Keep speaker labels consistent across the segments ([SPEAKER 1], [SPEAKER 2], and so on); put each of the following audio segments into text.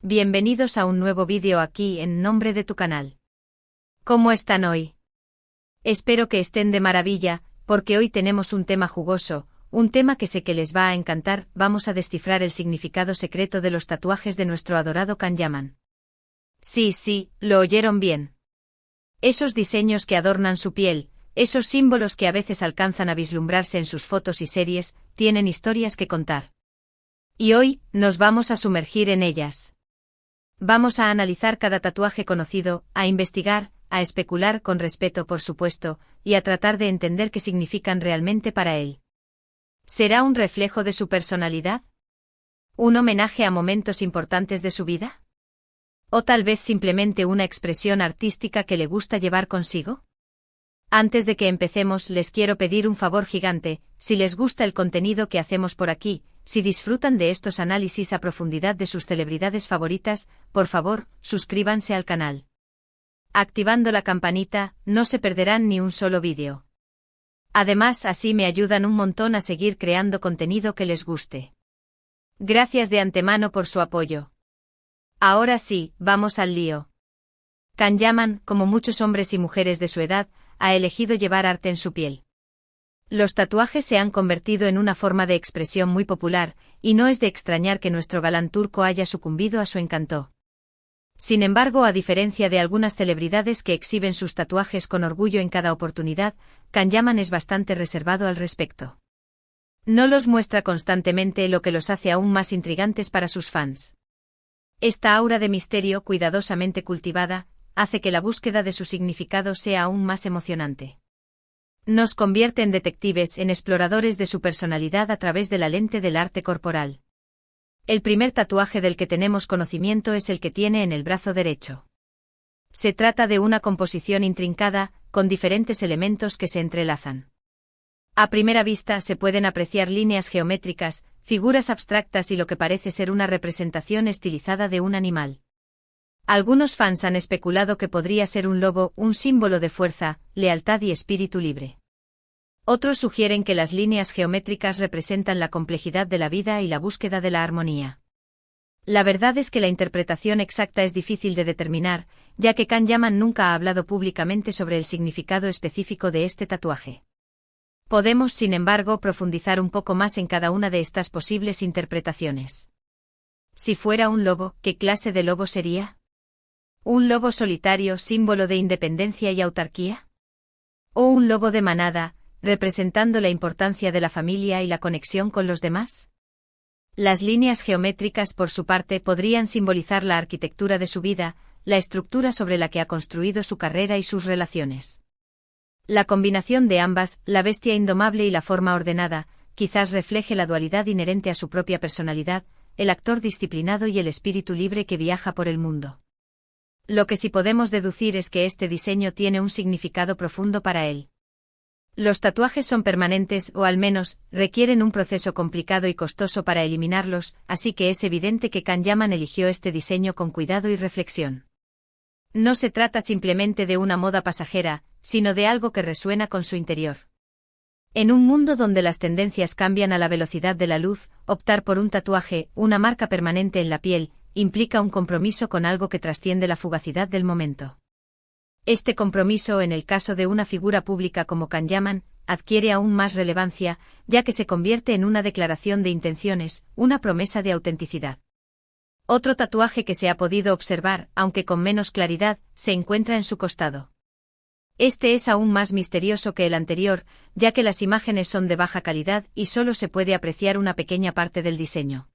[SPEAKER 1] Bienvenidos a un nuevo vídeo aquí en nombre de tu canal. ¿Cómo están hoy? Espero que estén de maravilla, porque hoy tenemos un tema jugoso, un tema que sé que les va a encantar. Vamos a descifrar el significado secreto de los tatuajes de nuestro adorado Kan-Yaman. Sí, lo oyeron bien. Esos diseños que adornan su piel, esos símbolos que a veces alcanzan a vislumbrarse en sus fotos y series, tienen historias que contar. Y hoy, nos vamos a sumergir en ellas. Vamos a analizar cada tatuaje conocido, a investigar, a especular con respeto por supuesto, y a tratar de entender qué significan realmente para él. ¿Será un reflejo de su personalidad? ¿Un homenaje a momentos importantes de su vida? ¿O tal vez simplemente una expresión artística que le gusta llevar consigo? Antes de que empecemos, les quiero pedir un favor gigante: si les gusta el contenido que hacemos por aquí, si disfrutan de estos análisis a profundidad de sus celebridades favoritas, por favor, suscríbanse al canal. Activando la campanita, no se perderán ni un solo vídeo. Además, así me ayudan un montón a seguir creando contenido que les guste. Gracias de antemano por su apoyo. Ahora sí, vamos al lío. Kan-Yaman, como muchos hombres y mujeres de su edad, ha elegido llevar arte en su piel. Los tatuajes se han convertido en una forma de expresión muy popular, y no es de extrañar que nuestro galán turco haya sucumbido a su encanto. Sin embargo, a diferencia de algunas celebridades que exhiben sus tatuajes con orgullo en cada oportunidad, Kan-Yaman es bastante reservado al respecto. No los muestra constantemente, lo que los hace aún más intrigantes para sus fans. Esta aura de misterio cuidadosamente cultivada hace que la búsqueda de su significado sea aún más emocionante. Nos convierte en detectives, en exploradores de su personalidad a través de la lente del arte corporal. El primer tatuaje del que tenemos conocimiento es el que tiene en el brazo derecho. Se trata de una composición intrincada, con diferentes elementos que se entrelazan. A primera vista se pueden apreciar líneas geométricas, figuras abstractas y lo que parece ser una representación estilizada de un animal. Algunos fans han especulado que podría ser un lobo, un símbolo de fuerza, lealtad y espíritu libre. Otros sugieren que las líneas geométricas representan la complejidad de la vida y la búsqueda de la armonía. La verdad es que la interpretación exacta es difícil de determinar, ya que Kan-Yaman nunca ha hablado públicamente sobre el significado específico de este tatuaje. Podemos, sin embargo, profundizar un poco más en cada una de estas posibles interpretaciones. Si fuera un lobo, ¿qué clase de lobo sería? ¿Un lobo solitario, símbolo de independencia y autarquía? ¿O un lobo de manada, representando la importancia de la familia y la conexión con los demás? Las líneas geométricas, por su parte, podrían simbolizar la arquitectura de su vida, la estructura sobre la que ha construido su carrera y sus relaciones. La combinación de ambas, la bestia indomable y la forma ordenada, quizás refleje la dualidad inherente a su propia personalidad, el actor disciplinado y el espíritu libre que viaja por el mundo. Lo que sí podemos deducir es que este diseño tiene un significado profundo para él. Los tatuajes son permanentes, o al menos, requieren un proceso complicado y costoso para eliminarlos, así que es evidente que Kan-Yaman eligió este diseño con cuidado y reflexión. No se trata simplemente de una moda pasajera, sino de algo que resuena con su interior. En un mundo donde las tendencias cambian a la velocidad de la luz, optar por un tatuaje, una marca permanente en la piel, implica un compromiso con algo que trasciende la fugacidad del momento. Este compromiso, en el caso de una figura pública como Kan-Yaman, adquiere aún más relevancia, ya que se convierte en una declaración de intenciones, una promesa de autenticidad. Otro tatuaje que se ha podido observar, aunque con menos claridad, se encuentra en su costado. Este es aún más misterioso que el anterior, ya que las imágenes son de baja calidad y solo se puede apreciar una pequeña parte del diseño.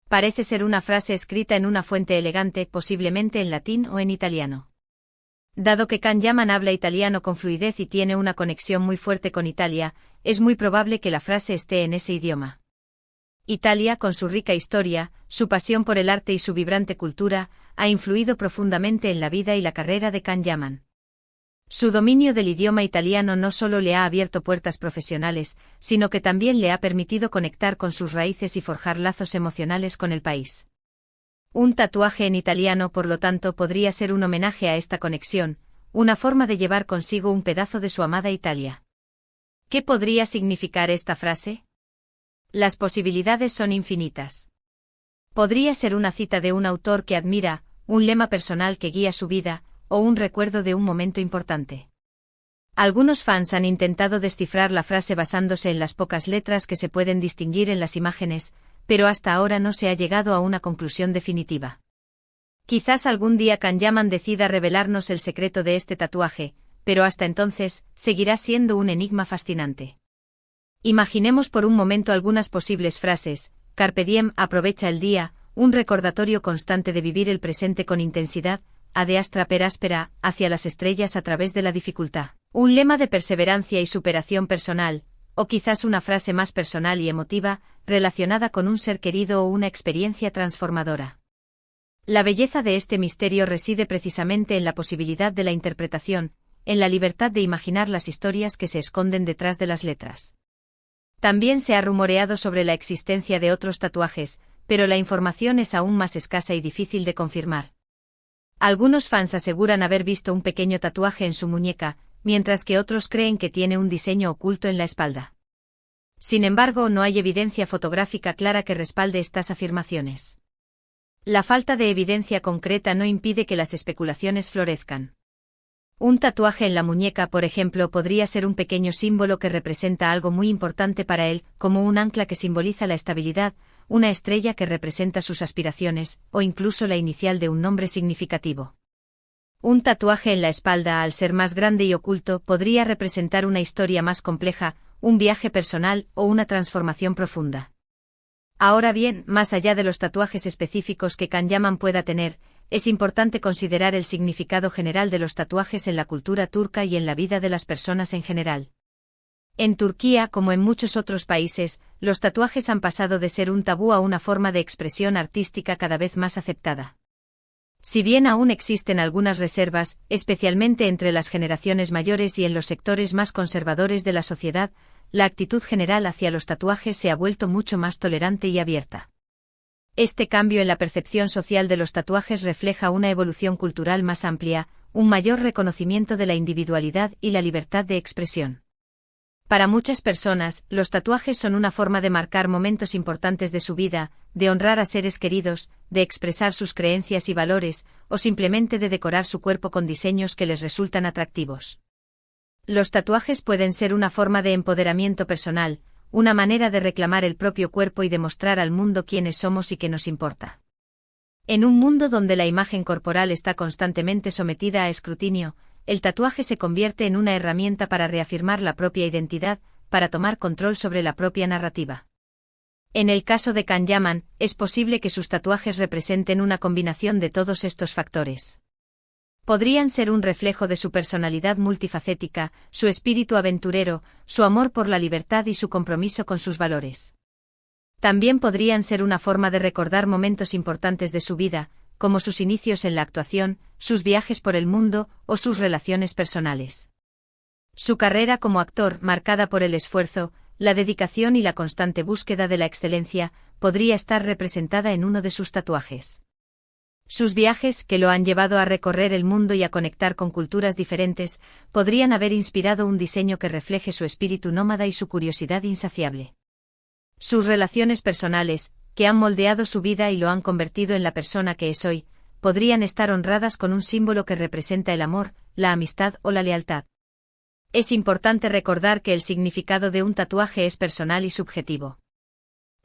[SPEAKER 1] Parece ser una frase escrita en una fuente elegante, posiblemente en latín o en italiano. Dado que Kan-Yaman habla italiano con fluidez y tiene una conexión muy fuerte con Italia, es muy probable que la frase esté en ese idioma. Italia, con su rica historia, su pasión por el arte y su vibrante cultura, ha influido profundamente en la vida y la carrera de Kan-Yaman. Su dominio del idioma italiano no solo le ha abierto puertas profesionales, sino que también le ha permitido conectar con sus raíces y forjar lazos emocionales con el país. Un tatuaje en italiano, por lo tanto, podría ser un homenaje a esta conexión, una forma de llevar consigo un pedazo de su amada Italia. ¿Qué podría significar esta frase? Las posibilidades son infinitas. Podría ser una cita de un autor que admira, un lema personal que guía su vida, o un recuerdo de un momento importante. Algunos fans han intentado descifrar la frase basándose en las pocas letras que se pueden distinguir en las imágenes, pero hasta ahora no se ha llegado a una conclusión definitiva. Quizás algún día Kanyaman decida revelarnos el secreto de este tatuaje, pero hasta entonces, seguirá siendo un enigma fascinante. Imaginemos por un momento algunas posibles frases: Carpe diem, aprovecha el día, un recordatorio constante de vivir el presente con intensidad, ad astra per aspera, hacia las estrellas a través de la dificultad. Un lema de perseverancia y superación personal, o quizás una frase más personal y emotiva, relacionada con un ser querido o una experiencia transformadora. La belleza de este misterio reside precisamente en la posibilidad de la interpretación, en la libertad de imaginar las historias que se esconden detrás de las letras. También se ha rumoreado sobre la existencia de otros tatuajes, pero la información es aún más escasa y difícil de confirmar. Algunos fans aseguran haber visto un pequeño tatuaje en su muñeca, mientras que otros creen que tiene un diseño oculto en la espalda. Sin embargo, no hay evidencia fotográfica clara que respalde estas afirmaciones. La falta de evidencia concreta no impide que las especulaciones florezcan. Un tatuaje en la muñeca, por ejemplo, podría ser un pequeño símbolo que representa algo muy importante para él, como un ancla que simboliza la estabilidad, una estrella que representa sus aspiraciones, o incluso la inicial de un nombre significativo. Un tatuaje en la espalda, al ser más grande y oculto, podría representar una historia más compleja, un viaje personal o una transformación profunda. Ahora bien, más allá de los tatuajes específicos que Kanyaman pueda tener, es importante considerar el significado general de los tatuajes en la cultura turca y en la vida de las personas en general. En Turquía, como en muchos otros países, los tatuajes han pasado de ser un tabú a una forma de expresión artística cada vez más aceptada. Si bien aún existen algunas reservas, especialmente entre las generaciones mayores y en los sectores más conservadores de la sociedad, la actitud general hacia los tatuajes se ha vuelto mucho más tolerante y abierta. Este cambio en la percepción social de los tatuajes refleja una evolución cultural más amplia, un mayor reconocimiento de la individualidad y la libertad de expresión. Para muchas personas, los tatuajes son una forma de marcar momentos importantes de su vida, de honrar a seres queridos, de expresar sus creencias y valores, o simplemente de decorar su cuerpo con diseños que les resultan atractivos. Los tatuajes pueden ser una forma de empoderamiento personal, una manera de reclamar el propio cuerpo y demostrar al mundo quiénes somos y qué nos importa. En un mundo donde la imagen corporal está constantemente sometida a escrutinio, el tatuaje se convierte en una herramienta para reafirmar la propia identidad, para tomar control sobre la propia narrativa. En el caso de Kanyaman, es posible que sus tatuajes representen una combinación de todos estos factores. Podrían ser un reflejo de su personalidad multifacética, su espíritu aventurero, su amor por la libertad y su compromiso con sus valores. También podrían ser una forma de recordar momentos importantes de su vida, como sus inicios en la actuación, sus viajes por el mundo o sus relaciones personales. Su carrera como actor, marcada por el esfuerzo, la dedicación y la constante búsqueda de la excelencia, podría estar representada en uno de sus tatuajes. Sus viajes, que lo han llevado a recorrer el mundo y a conectar con culturas diferentes, podrían haber inspirado un diseño que refleje su espíritu nómada y su curiosidad insaciable. Sus relaciones personales, que han moldeado su vida y lo han convertido en la persona que es hoy, podrían estar honradas con un símbolo que representa el amor, la amistad o la lealtad. Es importante recordar que el significado de un tatuaje es personal y subjetivo.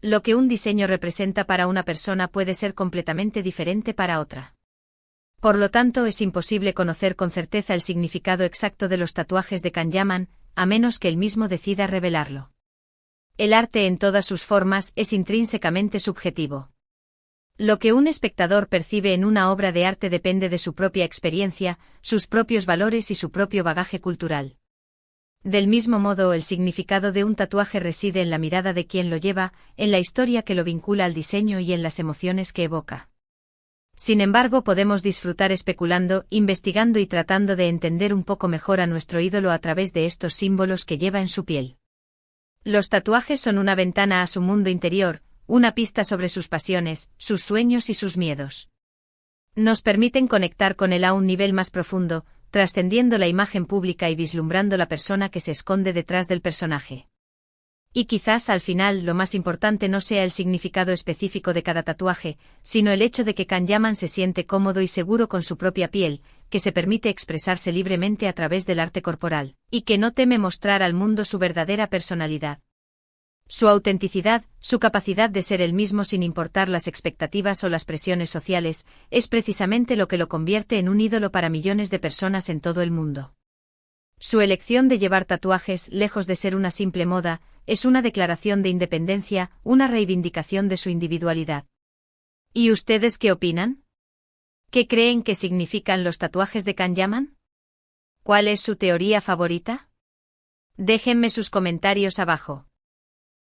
[SPEAKER 1] Lo que un diseño representa para una persona puede ser completamente diferente para otra. Por lo tanto, es imposible conocer con certeza el significado exacto de los tatuajes de Kanyaman, a menos que él mismo decida revelarlo. El arte en todas sus formas es intrínsecamente subjetivo. Lo que un espectador percibe en una obra de arte depende de su propia experiencia, sus propios valores y su propio bagaje cultural. Del mismo modo, el significado de un tatuaje reside en la mirada de quien lo lleva, en la historia que lo vincula al diseño y en las emociones que evoca. Sin embargo, podemos disfrutar especulando, investigando y tratando de entender un poco mejor a nuestro ídolo a través de estos símbolos que lleva en su piel. Los tatuajes son una ventana a su mundo interior, una pista sobre sus pasiones, sus sueños y sus miedos. Nos permiten conectar con él a un nivel más profundo, trascendiendo la imagen pública y vislumbrando la persona que se esconde detrás del personaje. Y quizás al final lo más importante no sea el significado específico de cada tatuaje, sino el hecho de que Kanyaman se siente cómodo y seguro con su propia piel, que se permite expresarse libremente a través del arte corporal, y que no teme mostrar al mundo su verdadera personalidad. Su autenticidad, su capacidad de ser él mismo sin importar las expectativas o las presiones sociales, es precisamente lo que lo convierte en un ídolo para millones de personas en todo el mundo. Su elección de llevar tatuajes, lejos de ser una simple moda, es una declaración de independencia, una reivindicación de su individualidad. ¿Y ustedes qué opinan? ¿Qué creen que significan los tatuajes de Kanyaman? ¿Cuál es su teoría favorita? Déjenme sus comentarios abajo.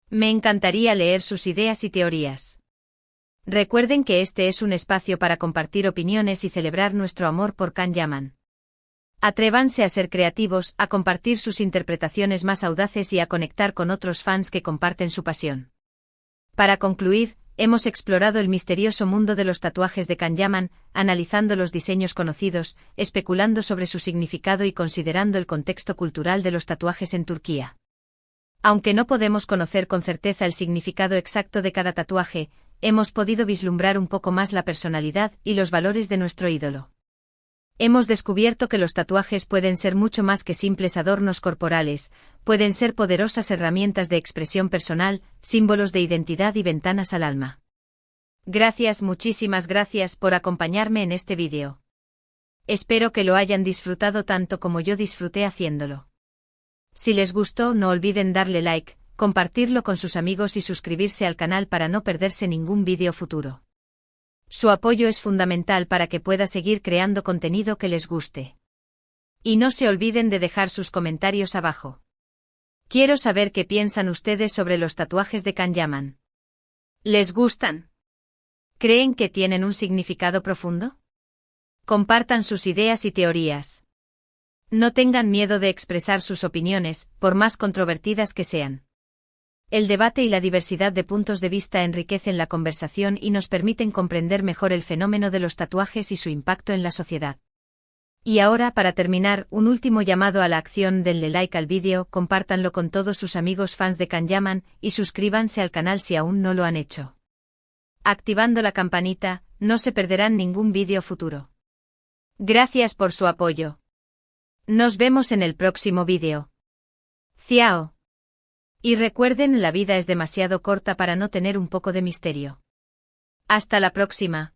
[SPEAKER 1] Me encantaría leer sus ideas y teorías. Recuerden que este es un espacio para compartir opiniones y celebrar nuestro amor por Kanyaman. Atrévanse a ser creativos, a compartir sus interpretaciones más audaces y a conectar con otros fans que comparten su pasión. Para concluir, hemos explorado el misterioso mundo de los tatuajes de Kanyaman, analizando los diseños conocidos, especulando sobre su significado y considerando el contexto cultural de los tatuajes en Turquía. Aunque no podemos conocer con certeza el significado exacto de cada tatuaje, hemos podido vislumbrar un poco más la personalidad y los valores de nuestro ídolo. Hemos descubierto que los tatuajes pueden ser mucho más que simples adornos corporales, pueden ser poderosas herramientas de expresión personal, símbolos de identidad y ventanas al alma. Gracias, muchísimas gracias por acompañarme en este vídeo. Espero que lo hayan disfrutado tanto como yo disfruté haciéndolo. Si les gustó, no olviden darle like, compartirlo con sus amigos y suscribirse al canal para no perderse ningún vídeo futuro. Su apoyo es fundamental para que pueda seguir creando contenido que les guste. Y no se olviden de dejar sus comentarios abajo. Quiero saber qué piensan ustedes sobre los tatuajes de Kanyaman. ¿Les gustan? ¿Creen que tienen un significado profundo? Compartan sus ideas y teorías. No tengan miedo de expresar sus opiniones, por más controvertidas que sean. El debate y la diversidad de puntos de vista enriquecen la conversación y nos permiten comprender mejor el fenómeno de los tatuajes y su impacto en la sociedad. Y ahora, para terminar, un último llamado a la acción: denle like al vídeo, compártanlo con todos sus amigos fans de Kanyaman y suscríbanse al canal si aún no lo han hecho. Activando la campanita, no se perderán ningún vídeo futuro. Gracias por su apoyo. Nos vemos en el próximo vídeo. Ciao. Y recuerden, la vida es demasiado corta para no tener un poco de misterio. Hasta la próxima.